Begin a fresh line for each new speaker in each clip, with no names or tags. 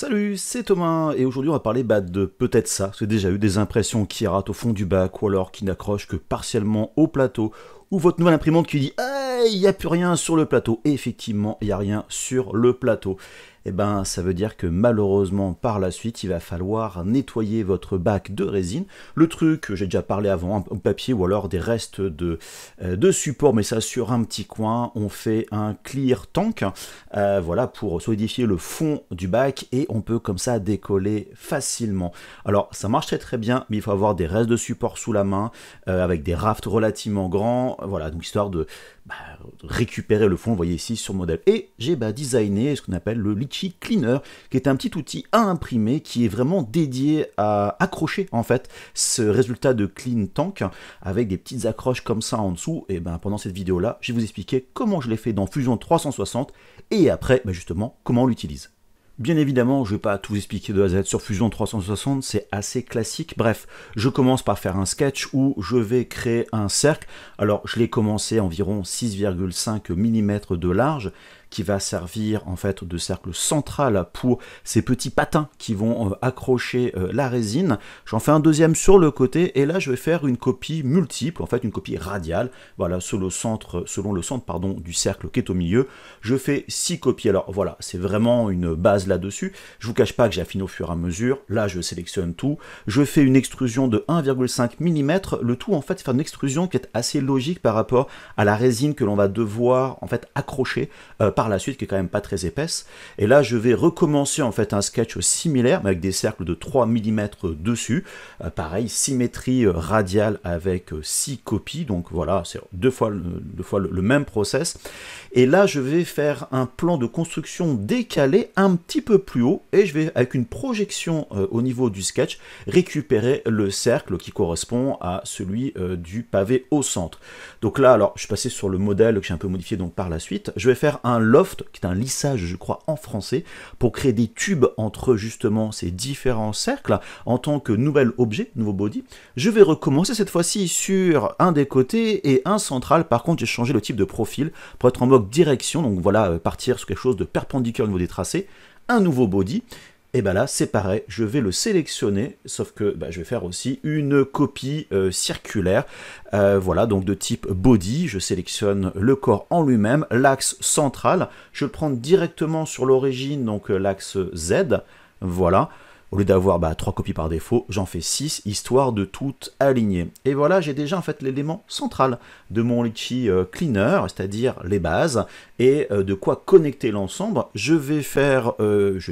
Salut, c'est Thomas, et aujourd'hui on va parler de peut-être ça, parce que déjà eu des impressions qui ratent au fond du bac, ou alors qui n'accrochent que partiellement au plateau, ou votre nouvelle imprimante qui dit «Ah, il n'y a plus rien sur le plateau», et effectivement, il n'y a rien sur le plateau. Eh ben, ça veut dire que malheureusement, par la suite, il va falloir nettoyer votre bac de résine. Le truc, j'ai déjà parlé avant, un papier ou alors des restes de support, mais ça sur un petit coin, on fait un clear tank, voilà, pour solidifier le fond du bac, et on peut comme ça décoller facilement. Alors, ça marche très très bien, mais il faut avoir des restes de support sous la main, avec des rafts relativement grands, voilà, donc histoire de récupérer le fond, vous voyez ici sur le modèle. Et j'ai designé ce qu'on appelle le Litchi Cleaner, qui est un petit outil à imprimer qui est vraiment dédié à accrocher en fait ce résultat de Clean Tank avec des petites accroches comme ça en dessous. Et pendant cette vidéo là, je vais vous expliquer comment je l'ai fait dans Fusion 360 et après justement comment on l'utilise. Bien évidemment, je ne vais pas tout expliquer de A à Z sur Fusion 360, c'est assez classique. Bref, je commence par faire un sketch où je vais créer un cercle. Alors, je l'ai commencé à environ 6,5 mm de large, qui va servir en fait de cercle central pour ces petits patins qui vont accrocher la résine. J'en fais un deuxième sur le côté et là je vais faire une copie multiple, en fait une copie radiale, voilà, selon le centre pardon, du cercle qui est au milieu. Je fais 6 copies, alors voilà, c'est vraiment une base là-dessus. Je vous cache pas que j'affine au fur et à mesure, là je sélectionne tout, je fais une extrusion de 1,5 mm, le tout en fait c'est faire une extrusion qui est assez logique par rapport à la résine que l'on va devoir en fait accrocher par la suite, qui est quand même pas très épaisse. Et là je vais recommencer en fait un sketch similaire mais avec des cercles de 3 mm dessus, pareil, symétrie radiale avec 6 copies, donc voilà, c'est deux fois le même process. Et là je vais faire un plan de construction décalé un petit peu plus haut et je vais avec une projection au niveau du sketch récupérer le cercle qui correspond à celui du pavé au centre. Donc là, alors je suis passé sur le modèle que j'ai un peu modifié donc par la suite. Je vais faire un loft, qui est un lissage je crois en français, pour créer des tubes entre justement ces différents cercles en tant que nouvel objet, nouveau body. Je vais recommencer cette fois-ci sur un des côtés et un central. Par contre j'ai changé le type de profil pour être en mode direction, donc voilà, partir sur quelque chose de perpendiculaire au niveau des tracés, un nouveau body. Et là c'est pareil, je vais le sélectionner, sauf que je vais faire aussi une copie circulaire, voilà, donc de type body. Je sélectionne le corps en lui-même, l'axe central, je le prends directement sur l'origine, donc l'axe Z, voilà. Au lieu d'avoir 3 copies par défaut, j'en fais 6, histoire de tout aligner. Et voilà, j'ai déjà en fait l'élément central de mon Litchi Cleaner, c'est-à-dire les bases, et de quoi connecter l'ensemble. Je vais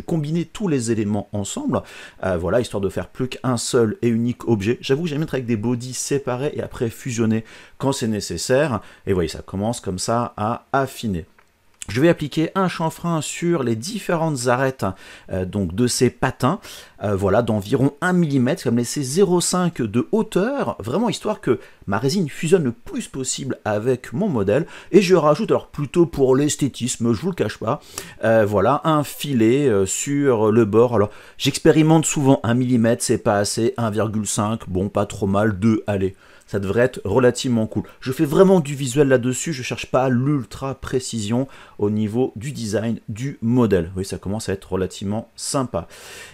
combiner tous les éléments ensemble, voilà, histoire de faire plus qu'un seul et unique objet. J'avoue que j'aime mettre avec des bodies séparés et après fusionner quand c'est nécessaire. Et vous voyez, ça commence comme ça à affiner. Je vais appliquer un chanfrein sur les différentes arêtes donc de ces patins, voilà, d'environ 1 mm, ça va me laisser 0,5 de hauteur, vraiment histoire que ma résine fusionne le plus possible avec mon modèle. Et je rajoute, alors plutôt pour l'esthétisme, je vous le cache pas, voilà, un filet sur le bord. Alors j'expérimente souvent, 1 mm c'est pas assez, 1,5, bon pas trop mal, 2, allez. Ça devrait être relativement cool. Je fais vraiment du visuel là-dessus, je ne cherche pas l'ultra précision au niveau du design du modèle. Oui, ça commence à être relativement sympa.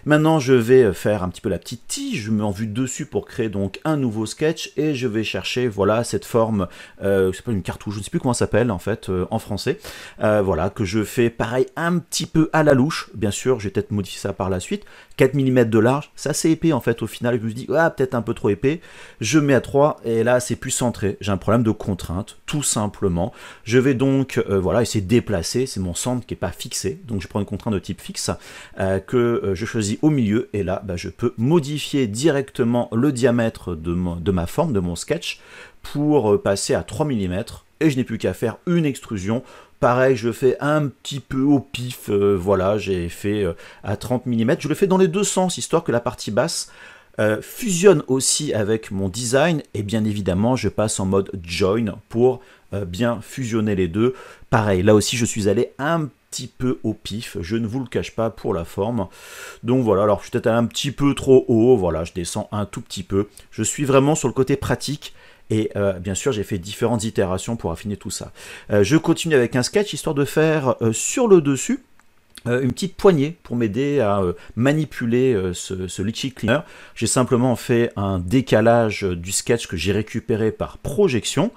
Maintenant, je vais faire un petit peu la petite tige, je mets en vue dessus pour créer donc un nouveau sketch et je vais chercher, voilà, cette forme, c'est pas une cartouche, je ne sais plus comment ça s'appelle en fait en français, voilà, que je fais pareil un petit peu à la louche. Bien sûr, je vais peut-être modifier ça par la suite. 4 mm de large, c'est assez épais en fait au final, je me dis, ah, peut-être un peu trop épais. Je mets à 3 et là c'est plus centré, j'ai un problème de contrainte, tout simplement. Je vais donc voilà, essayer de déplacer, c'est mon centre qui n'est pas fixé, donc je prends une contrainte de type fixe que je choisis au milieu, et là je peux modifier directement le diamètre de ma forme, de mon sketch, pour passer à 3 mm, et je n'ai plus qu'à faire une extrusion. Pareil, je fais un petit peu au pif, voilà, j'ai fait à 30 mm, je le fais dans les deux sens, histoire que la partie basse fusionne aussi avec mon design, et bien évidemment je passe en mode join pour bien fusionner les deux. Pareil, là aussi je suis allé un petit peu au pif, je ne vous le cache pas pour la forme. Donc voilà, alors je suis peut-être un petit peu trop haut, voilà, je descends un tout petit peu. Je suis vraiment sur le côté pratique. Et bien sûr, j'ai fait différentes itérations pour affiner tout ça. Je continue avec un sketch, histoire de faire sur le dessus une petite poignée pour m'aider à manipuler ce liquid cleaner. J'ai simplement fait un décalage du sketch que j'ai récupéré par projection.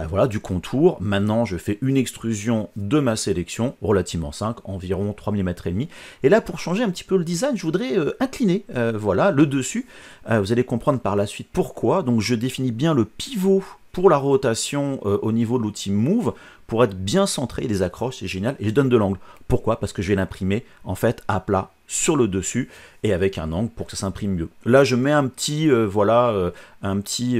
Voilà, du contour. Maintenant, je fais une extrusion de ma sélection, relativement simple, environ 3 mm et demi. Et là, pour changer un petit peu le design, je voudrais incliner, voilà, le dessus. Vous allez comprendre par la suite pourquoi. Donc, je définis bien le pivot pour la rotation au niveau de l'outil Move, pour être bien centré, les accroches, c'est génial, et je donne de l'angle. Pourquoi? Parce que je vais l'imprimer en fait à plat sur le dessus et avec un angle pour que ça s'imprime mieux. Là, je mets un petit, voilà, un petit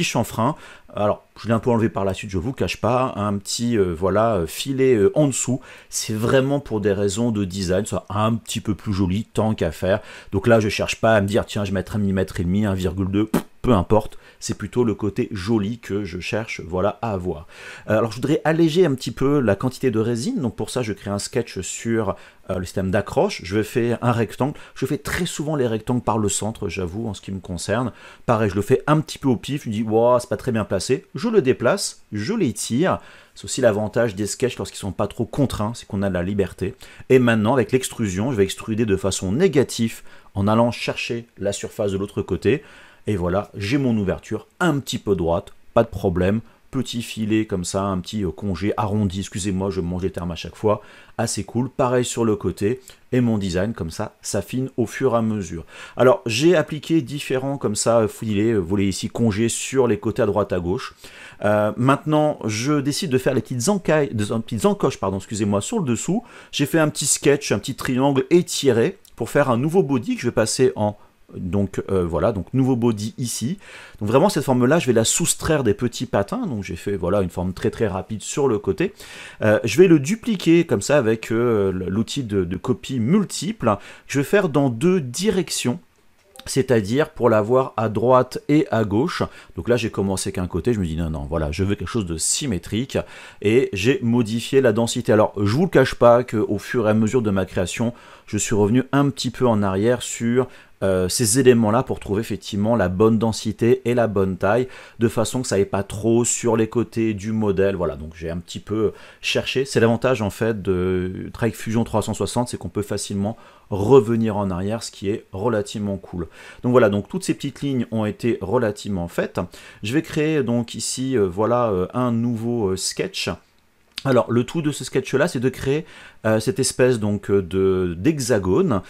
chanfrein. Alors, je l'ai un peu enlevé par la suite, je vous cache pas, un petit voilà, filet en dessous. C'est vraiment pour des raisons de design, soit un petit peu plus joli, tant qu'à faire. Donc là, je cherche pas à me dire, tiens, je vais mettre 1,5 mm, 1,2 mm, peu importe. C'est plutôt le côté joli que je cherche, voilà, à avoir. Alors, je voudrais alléger un petit peu la quantité de résine. Donc, pour ça, je crée un sketch sur le système d'accroche. Je vais faire un rectangle. Je fais très souvent les rectangles par le centre, j'avoue, en ce qui me concerne. Pareil, je le fais un petit peu au pif. Je me dis, wow, c'est pas très bien placé. Je le déplace, je l'étire. C'est aussi l'avantage des sketchs lorsqu'ils sont pas trop contraints, c'est qu'on a de la liberté. Et maintenant, avec l'extrusion, je vais extruder de façon négative en allant chercher la surface de l'autre côté. Et voilà, j'ai mon ouverture un petit peu droite, pas de problème. Petit filet comme ça, un petit congé arrondi, excusez-moi, je mange les termes à chaque fois, assez cool. Pareil sur le côté, et mon design comme ça s'affine au fur et à mesure. Alors j'ai appliqué différents comme ça filets, vous voyez ici congé sur les côtés à droite à gauche. Maintenant je décide de faire les petites encoches, pardon, excusez-moi, sur le dessous. J'ai fait un petit sketch, un petit triangle étiré pour faire un nouveau body que je vais passer en donc voilà, donc nouveau body ici. Donc vraiment cette forme là je vais la soustraire des petits patins, donc j'ai fait voilà une forme très très rapide sur le côté. Je vais le dupliquer comme ça avec l'outil de copie multiple. Je vais faire dans deux directions, c'est-à-dire pour l'avoir à droite et à gauche. Donc là j'ai commencé qu'un côté, je me dis non non voilà, je veux quelque chose de symétrique et j'ai modifié la densité. Alors je vous le cache pas qu'au fur et à mesure de ma création, je suis revenu un petit peu en arrière sur ces éléments-là pour trouver effectivement la bonne densité et la bonne taille, de façon que ça n'aille pas trop sur les côtés du modèle. Voilà, donc j'ai un petit peu cherché. C'est l'avantage en fait de Trike Fusion 360, c'est qu'on peut facilement revenir en arrière, ce qui est relativement cool. Donc voilà, donc toutes ces petites lignes ont été relativement faites. Je vais créer donc ici, voilà, un nouveau sketch. Alors le tout de ce sketch là, c'est de créer cette espèce donc d'hexagone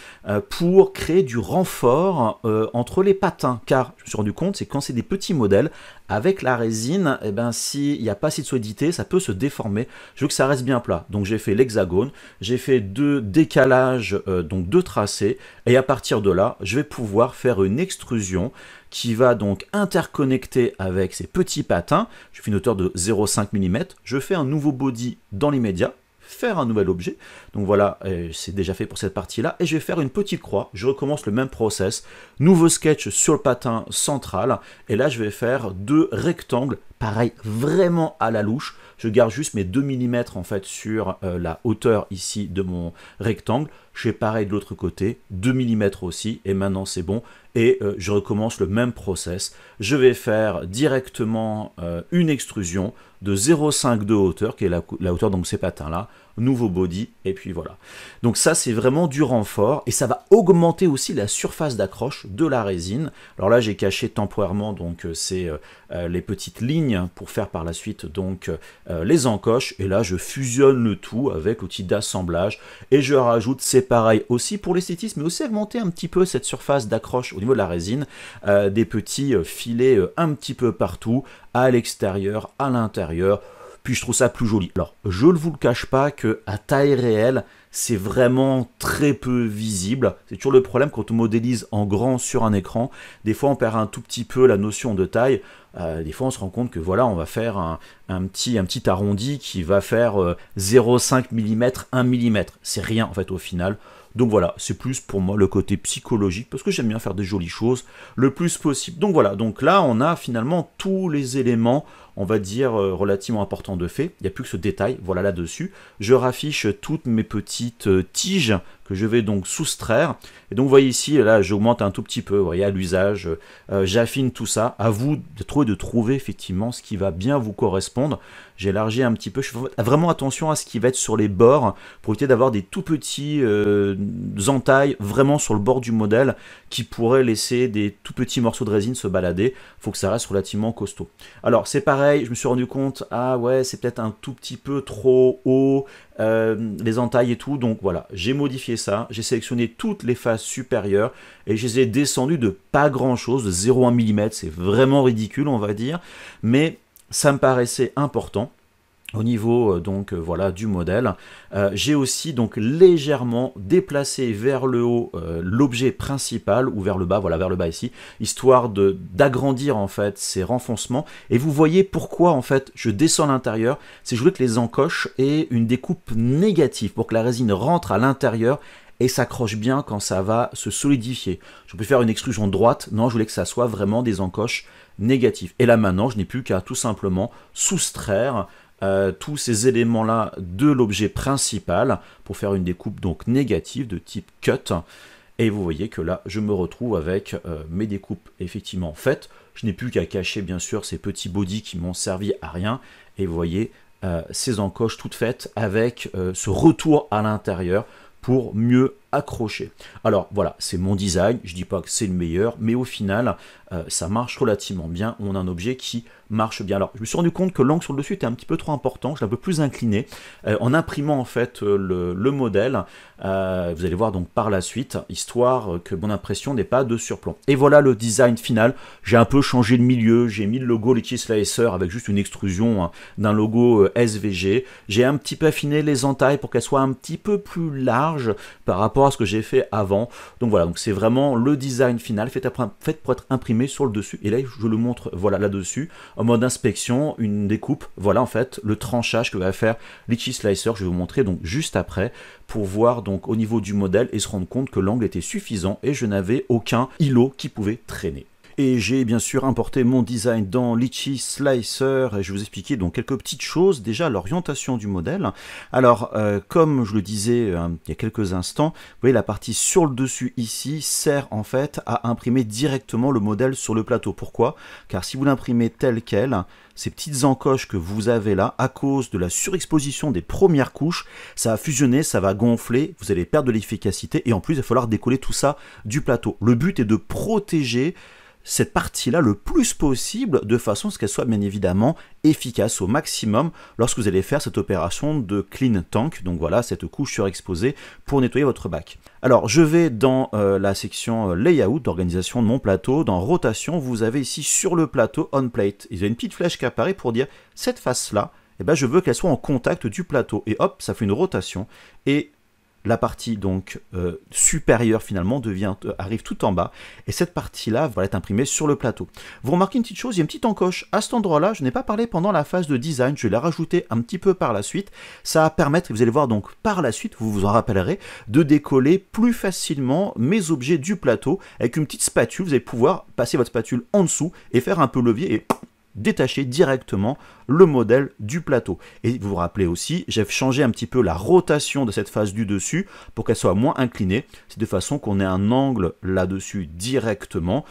pour créer du renfort entre les patins, car je me suis rendu compte, c'est quand c'est des petits modèles avec la résine, et ben s'il n'y a pas assez de solidité, ça peut se déformer. Je veux que ça reste bien plat, donc j'ai fait l'hexagone, j'ai fait deux décalages, donc deux tracés, et à partir de là, je vais pouvoir faire une extrusion qui va donc interconnecter avec ces petits patins. Je fais une hauteur de 0,5 mm, je fais un nouveau body dans l'immédiat, faire un nouvel objet. Donc voilà, c'est déjà fait pour cette partie-là. Et je vais faire une petite croix. Je recommence le même process. Nouveau sketch sur le patin central. Et là, je vais faire deux rectangles. Pareil, vraiment à la louche. Je garde juste mes 2 mm en fait sur la hauteur ici de mon rectangle. Je fais pareil de l'autre côté, 2 mm aussi. Et maintenant, c'est bon. Et je recommence le même process. Je vais faire directement une extrusion de 0,5 de hauteur, qui est la hauteur de ces patins-là, nouveau body, et puis voilà. Donc ça, c'est vraiment du renfort, et ça va augmenter aussi la surface d'accroche de la résine. Alors là, j'ai caché temporairement donc les petites lignes pour faire par la suite donc les encoches, et là, je fusionne le tout avec l'outil d'assemblage, et je rajoute, c'est pareil aussi pour l'esthétisme, mais aussi augmenter un petit peu cette surface d'accroche au niveau de la résine, des petits filets un petit peu partout, à l'extérieur, à l'intérieur, puis je trouve ça plus joli. Alors, je ne vous le cache pas qu'à taille réelle, c'est vraiment très peu visible. C'est toujours le problème quand on modélise en grand sur un écran. Des fois, on perd un tout petit peu la notion de taille. Des fois, on se rend compte que voilà, on va faire un petit arrondi qui va faire 0,5 mm, 1 mm. C'est rien en fait au final. Donc voilà, c'est plus pour moi le côté psychologique, parce que j'aime bien faire des jolies choses le plus possible. Donc voilà, donc là on a finalement tous les éléments on va dire, relativement important de fait. Il n'y a plus que ce détail, voilà là-dessus. Je raffiche toutes mes petites tiges que je vais donc soustraire. Et donc vous voyez ici, là j'augmente un tout petit peu, vous voyez, à l'usage, j'affine tout ça. À vous de trouver effectivement ce qui va bien vous correspondre. J'élargis un petit peu, je fais vraiment attention à ce qui va être sur les bords pour éviter d'avoir des tout petits entailles vraiment sur le bord du modèle qui pourraient laisser des tout petits morceaux de résine se balader. Il faut que ça reste relativement costaud. Alors c'est pareil, je me suis rendu compte, ah ouais, c'est peut-être un tout petit peu trop haut, les entailles et tout, donc voilà, j'ai modifié ça, j'ai sélectionné toutes les faces supérieures et je les ai descendues de pas grand chose, de 0,1 mm, c'est vraiment ridicule on va dire, mais ça me paraissait important. Au niveau voilà, du modèle, j'ai aussi donc légèrement déplacé vers le haut l'objet principal ou vers le bas, voilà vers le bas ici, histoire d'agrandir en fait ces renfoncements. Et vous voyez pourquoi en fait je descends à l'intérieur, c'est que je voulais que les encoches aient une découpe négative pour que la résine rentre à l'intérieur et s'accroche bien quand ça va se solidifier. Je peux faire une extrusion droite, non, je voulais que ça soit vraiment des encoches négatives. Et là maintenant, je n'ai plus qu'à tout simplement soustraire tous ces éléments-là de l'objet principal pour faire une découpe donc négative de type cut. Et vous voyez que là, je me retrouve avec mes découpes effectivement faites. Je n'ai plus qu'à cacher bien sûr ces petits bodys qui m'ont servi à rien. Et vous voyez ces encoches toutes faites avec ce retour à l'intérieur pour mieux accrocher. Alors voilà, c'est mon design, je dis pas que c'est le meilleur, mais au final, ça marche relativement bien. On a un objet qui marche bien. Alors, je me suis rendu compte que l'angle sur le dessus était un petit peu trop important, je l'ai un peu plus incliné. En imprimant en fait le modèle, vous allez voir donc par la suite, histoire que mon impression n'ait pas de surplomb. Et voilà le design final. J'ai un peu changé le milieu, j'ai mis le logo Litchi Slicer avec juste une extrusion d'un logo SVG. J'ai un petit peu affiné les entailles pour qu'elles soient un petit peu plus larges par rapport à ce que j'ai fait avant. Donc voilà, donc c'est vraiment le design final fait pour être imprimé sur le dessus. Et là, je le montre, voilà, là-dessus, en mode inspection, une découpe. Voilà, en fait, le tranchage que va faire Litchi Slicer. Je vais vous montrer donc juste après pour voir donc au niveau du modèle et se rendre compte que l'angle était suffisant et je n'avais aucun îlot qui pouvait traîner. Et j'ai bien sûr importé mon design dans Litchi Slicer et je vais vous expliquer donc quelques petites choses. Déjà l'orientation du modèle. Alors comme je le disais il y a quelques instants, vous voyez la partie sur le dessus ici sert en fait à imprimer directement le modèle sur le plateau. Pourquoi? Car si vous l'imprimez tel quel, ces petites encoches que vous avez là, à cause de la surexposition des premières couches, ça va fusionner, ça va gonfler, vous allez perdre de l'efficacité et en plus il va falloir décoller tout ça du plateau. Le but est de protéger cette partie-là le plus possible de façon à ce qu'elle soit bien évidemment efficace au maximum lorsque vous allez faire cette opération de clean tank, donc voilà cette couche surexposée pour nettoyer votre bac. Alors je vais dans la section layout d'organisation de mon plateau, dans rotation, vous avez ici sur le plateau on plate, il y a une petite flèche qui apparaît pour dire cette face-là, eh ben, je veux qu'elle soit en contact du plateau et hop, ça fait une rotation et la partie donc supérieure finalement arrive tout en bas et cette partie là va être imprimée sur le plateau. Vous remarquez une petite chose, il y a une petite encoche à cet endroit là, je n'ai pas parlé pendant la phase de design, je vais la rajouter un petit peu par la suite. Ça va permettre, et vous allez voir donc par la suite, vous vous en rappellerez, de décoller plus facilement mes objets du plateau avec une petite spatule. Vous allez pouvoir passer votre spatule en dessous et faire un peu levier et détacher directement le modèle du plateau. Et vous vous rappelez aussi, j'ai changé un petit peu la rotation de cette face du dessus pour qu'elle soit moins inclinée. C'est de façon qu'on ait un angle là-dessus directement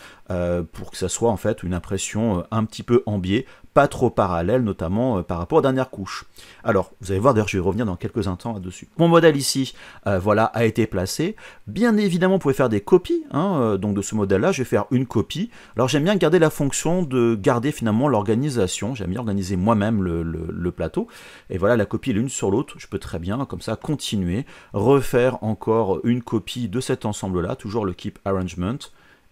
pour que ça soit en fait une impression un petit peu en biais, pas trop parallèle, notamment par rapport aux dernières couches. Alors, vous allez voir, d'ailleurs, je vais revenir dans quelques instants là-dessus. Mon modèle ici, voilà, a été placé. Bien évidemment, vous pouvez faire des copies donc de ce modèle-là. Je vais faire une copie. Alors, j'aime bien garder la fonction de garder finalement l'organisation. J'aime bien organiser moi-même le plateau. Et voilà, la copie l'une sur l'autre. Je peux très bien, comme ça, continuer, refaire encore une copie de cet ensemble-là, toujours le Keep Arrangement.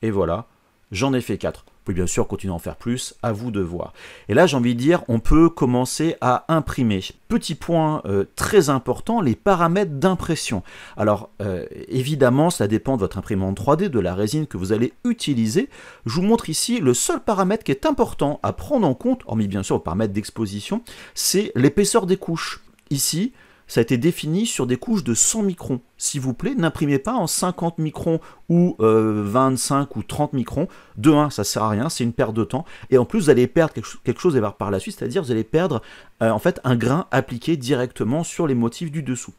Et voilà, j'en ai fait 4. Vous pouvez bien sûr continuer à en faire plus, à vous de voir. Et là, j'ai envie de dire, on peut commencer à imprimer. Petit point très important, les paramètres d'impression. Alors, évidemment, cela dépend de votre imprimante 3D, de la résine que vous allez utiliser. Je vous montre ici le seul paramètre qui est important à prendre en compte, hormis bien sûr le paramètre d'exposition, c'est l'épaisseur des couches. Ici, ça a été défini sur des couches de 100 microns. s'il vous plaît, n'imprimez pas en 50 microns ou 25 ou 30 microns. De 1, ça sert à rien, c'est une perte de temps. Et en plus, vous allez perdre quelque chose par la suite, c'est-à-dire vous allez perdre en fait un grain appliqué directement sur les motifs du dessous.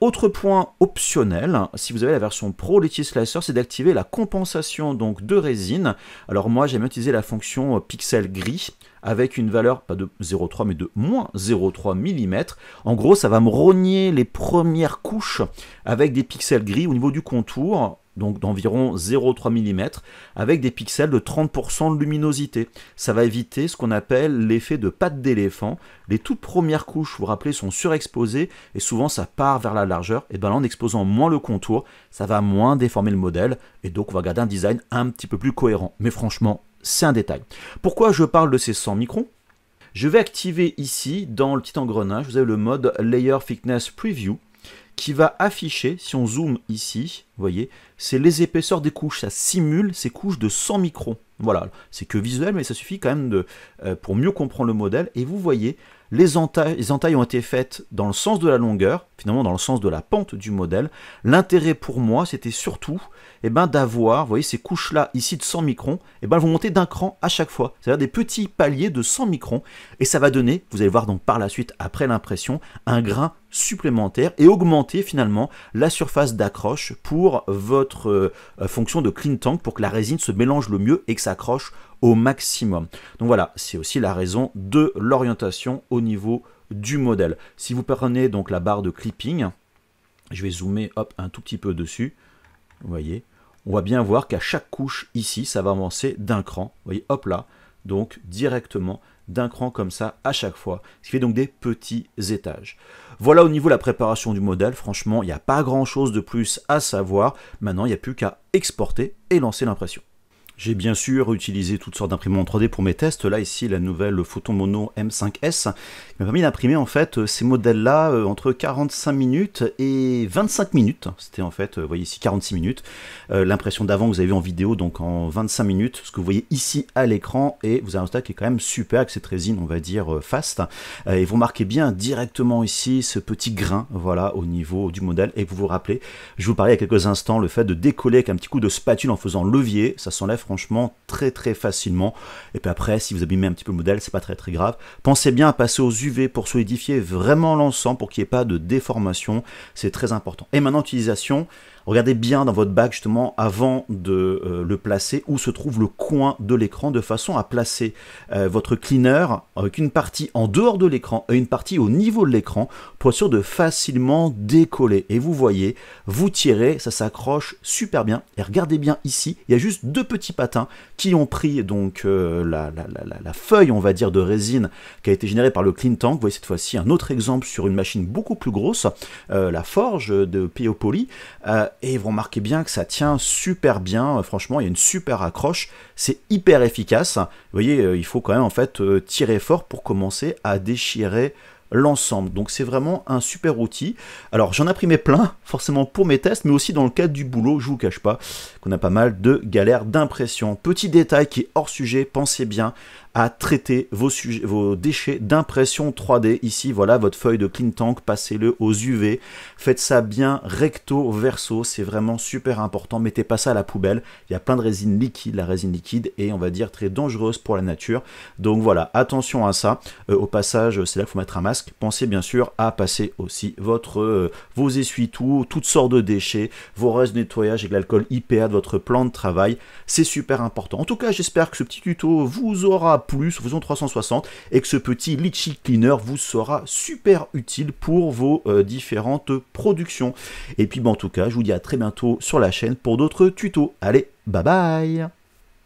Autre point optionnel, si vous avez la version Pro Litchi Slicer, c'est d'activer la compensation donc de résine. Alors moi, j'aime utiliser la fonction pixel gris avec une valeur, pas de 0,3 mais de moins 0,3 mm. En gros, ça va me rogner les premières couches avec des pixels gris au niveau du contour, donc d'environ 0,3 mm, avec des pixels de 30% de luminosité. Ça va éviter ce qu'on appelle l'effet de patte d'éléphant. Les toutes premières couches, vous vous rappelez, sont surexposées et souvent ça part vers la largeur. Et bien là, en exposant moins le contour, ça va moins déformer le modèle et donc on va garder un design un petit peu plus cohérent. Mais franchement, c'est un détail. Pourquoi je parle de ces 100 microns? Je vais activer ici, dans le petit engrenage, vous avez le mode Layer Thickness Preview, qui va afficher, si on zoome ici, vous voyez, c'est les épaisseurs des couches, ça simule ces couches de 100 microns. Voilà, c'est que visuel, mais ça suffit quand même pour mieux comprendre le modèle. Et vous voyez, les entailles ont été faites dans le sens de la longueur, finalement dans le sens de la pente du modèle. L'intérêt pour moi, c'était surtout d'avoir, vous voyez, ces couches-là, ici de 100 microns, elles vont monter d'un cran à chaque fois. C'est-à-dire des petits paliers de 100 microns. Et ça va donner, vous allez voir donc par la suite, après l'impression, un grain supplémentaire et augmenter finalement la surface d'accroche pour votre fonction de clean tank, pour que la résine se mélange le mieux et que ça accroche au maximum. Donc voilà, c'est aussi la raison de l'orientation au niveau du modèle. Si vous prenez donc la barre de clipping, je vais zoomer hop, un tout petit peu dessus, vous voyez, on va bien voir qu'à chaque couche ici, ça va avancer d'un cran, vous voyez, hop là, donc directement d'un cran comme ça à chaque fois, ce qui fait donc des petits étages. Voilà au niveau de la préparation du modèle, franchement, il n'y a pas grand chose de plus à savoir. Maintenant, il n'y a plus qu'à exporter et lancer l'impression. J'ai bien sûr utilisé toutes sortes d'imprimantes 3D pour mes tests. Là, ici, la nouvelle Photomono M5S qui m'a permis d'imprimer en fait ces modèles-là entre 45 minutes et 25 minutes. C'était en fait, vous voyez ici, 46 minutes. L'impression d'avant que vous avez vu en vidéo, donc en 25 minutes. Ce que vous voyez ici à l'écran, et vous avez un résultat qui est quand même super avec cette résine, on va dire, fast. Et vous remarquez bien directement ici ce petit grain, voilà, au niveau du modèle. Et vous vous rappelez, je vous parlais il y a quelques instants, le fait de décoller avec un petit coup de spatule en faisant levier, ça s'enlève franchement très facilement. Et puis après, si vous abîmez un petit peu le modèle, c'est pas très grave. Pensez bien à passer aux UV pour solidifier vraiment l'ensemble, pour qu'il n'y ait pas de déformation, c'est très important. Et maintenant, utilisation. Regardez bien dans votre bac justement avant de le placer où se trouve le coin de l'écran, de façon à placer votre cleaner avec une partie en dehors de l'écran et une partie au niveau de l'écran pour être sûr de facilement décoller. Et vous voyez, vous tirez, ça s'accroche super bien. Et regardez bien ici, il y a juste deux petits patins qui ont pris donc la feuille, on va dire, de résine qui a été générée par le Clean Tank. Vous voyez cette fois-ci un autre exemple sur une machine beaucoup plus grosse, la forge de PO Poly. Et vous remarquez bien que ça tient super bien, franchement il y a une super accroche, c'est hyper efficace. Vous voyez, il faut quand même en fait tirer fort pour commencer à déchirer l'ensemble. Donc c'est vraiment un super outil. Alors j'en ai imprimé plein, forcément pour mes tests, mais aussi dans le cadre du boulot, je vous cache pas qu'on a pas mal de galères d'impression. Petit détail qui est hors sujet, pensez bien à traiter vos déchets d'impression 3D. Ici, voilà votre feuille de Clean Tank, passez-le aux UV. Faites ça bien recto verso, c'est vraiment super important. Mettez pas ça à la poubelle. Il y a plein de résine liquide, la résine liquide est, on va dire, très dangereuse pour la nature. Donc voilà, attention à ça. Au passage, c'est là qu'il faut mettre un masque. Pensez bien sûr à passer aussi vos essuie-tout, toutes sortes de déchets, vos restes de nettoyage avec l'alcool IPA de votre plan de travail. C'est super important. En tout cas, j'espère que ce petit tuto vous aura plu sur Vision 360 et que ce petit Litchi Cleaner vous sera super utile pour vos différentes productions. Et puis en tout cas, je vous dis à très bientôt sur la chaîne pour d'autres tutos. Allez, bye bye!